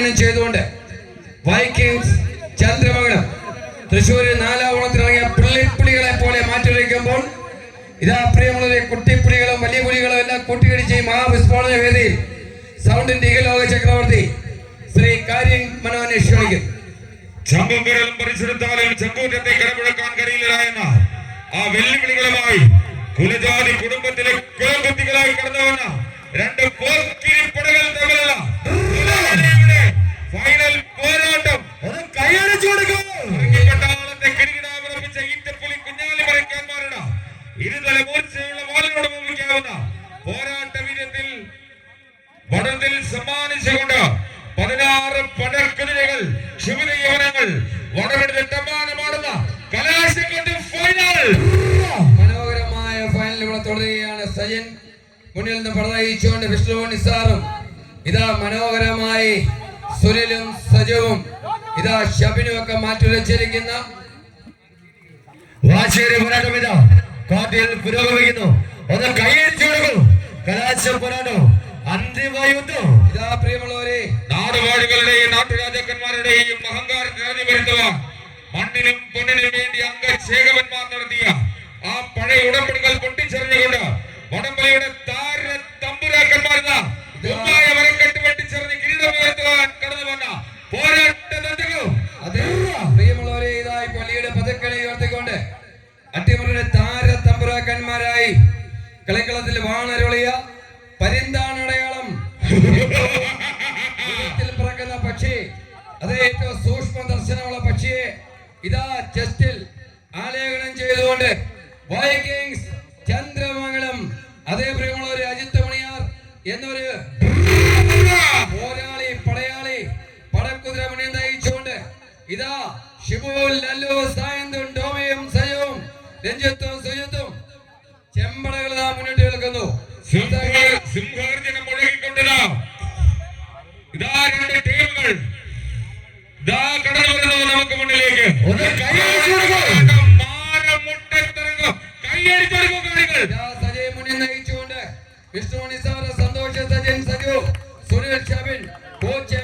ആലേഖനം ചെയ്തുകൊണ്ട് വൈക്കിങ്സ് ചന്ദ്രമംഗലം തൃശ്ശൂരിൽ 4ാം ഓണത്തിനിറങ്ങിയ പുള്ളിപ്പുലികളെ പോലെ മാറ്റിവെക്കുമ്പോൾ ഇതാ പ്രിയമുള്ളവരെ കുട്ടിപ്പുലികളും വലിയ പുലികളും എല്ലാം കൂട്ടിയിടിച്ച് മഹാവിസ്ഫോടന വേദിയിൽ സൗണ്ടിന്റെ ഇഹലോക ചക്രവർത്തി ശ്രീ കാര്യൻ മനോഹരനെ ക്ഷണിക്കും. ചമ്പും വിരലും പരിസരത്താലും ചങ്കൂറ്റത്തെ കടമുഴക്കാൻ കഴിയില്ല ആ വെല്ലുവിളികളുമായി കുലജാതി കുടുംബത്തിലെ കുലകുത്തികളായി കടന്നു വന്ന 2 പോർക്കിരിപ്പടകൾ തമ്മിലുള്ള ഫൈനൽ പോരാട്ടം കൈയടിച്ചു കൊടുക്കും. കിരീടാവറപ്പിച്ച ഈറ്റപ്പുലി കുഞ്ഞാലി മരക്കാന്മാരുടെ ഇരുതല മൂർച്ചയുള്ള വാളിനോട് മുമ്പിക്കാവുന്ന പോരാട്ട വീര്യത്തിൽ വടത്തിൽ സമ്മാനിച്ചുകൊണ്ട് 16 പടർക്കുതിരകൾ ശിവന യവനങ്ങൾ വടമെടുത്ത് സമ്മാനമാടുന്ന കലാശക്കൊണ്ട് ഫൈനൽ. മനോഹരമായ ഫൈനൽ ഇവിടെ തുടരുകയാണ്. സജൻ മുന്നിൽ നിന്ന് പടനയിച്ചുകൊണ്ട് വിഷ്ണു നിസാറും ഇതാ മനോഹരമായി സുനിലും സജവും ഇതാ ഷബിനും ഒക്കെ മാറ്റിവെച്ചിരിക്കുന്ന വാശേരി പോരാട്ടം ഇതാ കാട്ടിൽ പുരോഗമിക്കുന്നു. ഒന്ന് കൈയടിച്ചു കൊടുക്കും. കലാശ പോരാട്ടം അന്തിമ യുദ്ധം ഇതാ പ്രിയമുള്ളവരെ നാടുവാഴികളുടെയും നാട്ടുരാജാക്കന്മാരുടെയും അഹങ്കാരം നിറഞ്ഞു വരുത്തുവാൻ മണ്ണിനും പൊന്നിനും വേണ്ടി അംഗശേഖവന്മാർ നടത്തിയ ആ പഴയ ഉടമ്പടികൾ പൊട്ടിച്ചെറിഞ്ഞുകൊണ്ട് വടംവലിയുടെ താര തമ്പുരാക്കന്മാരുന്ന വരക്കെട്ട് വെട്ടിച്ചെറിഞ്ഞ് കിരീടമുയർത്തുവാൻ കടന്നു വന്ന പോരാട്ടവും പ്രിയമുള്ളവരെ ഇതായി പള്ളിയുടെ പതക്കളി ഉയർത്തിക്കൊണ്ട് അട്ടിമറിയുടെ താര തമ്പുരാക്കന്മാരായി കളിക്കളത്തിൽ വാണരുളിയ പരിന്താണടയാളം പറക്കുന്ന പക്ഷി, അത് ഏറ്റവും സൂക്ഷ്മ ദർശനമുള്ള പക്ഷിയെ ഇതാ ചെസ്റ്റിൽ ആലേഖനം ചെയ്തുകൊണ്ട് വൈക്കിങ്സ് ചന്ദ്രമംഗലം അതേ പ്രിയമുള്ളവര് അജിത് മണിയാർ എന്നൊരു പോരാളി പടയാളി പടക്കുതിര മുന്നിൽ നയിച്ചുകൊണ്ട് ഇതാ ഷിബുവും ലല്ലു സായന്തും ടോമിയും സജവും രഞ്ജിത്തും സുജിത്തും ചെമ്പടകൾ മുന്നിട്ട് നിൽക്കുന്നു. സിംഹഗർജനം മുഴകിക്കൊണ്ടിതാ ഇതാ 2 ടീമുകൾ ഇതാ കടന്നു വരുന്നു നമുക്ക് മുന്നിലേക്ക്. സജയ് മുന്നിൽ നയിച്ചുകൊണ്ട് വിഷ്ണു നിസാർ, സന്തോഷ്, സജൻ, സജു, സുനിൽ, ഷബിൻ, കോച്ച്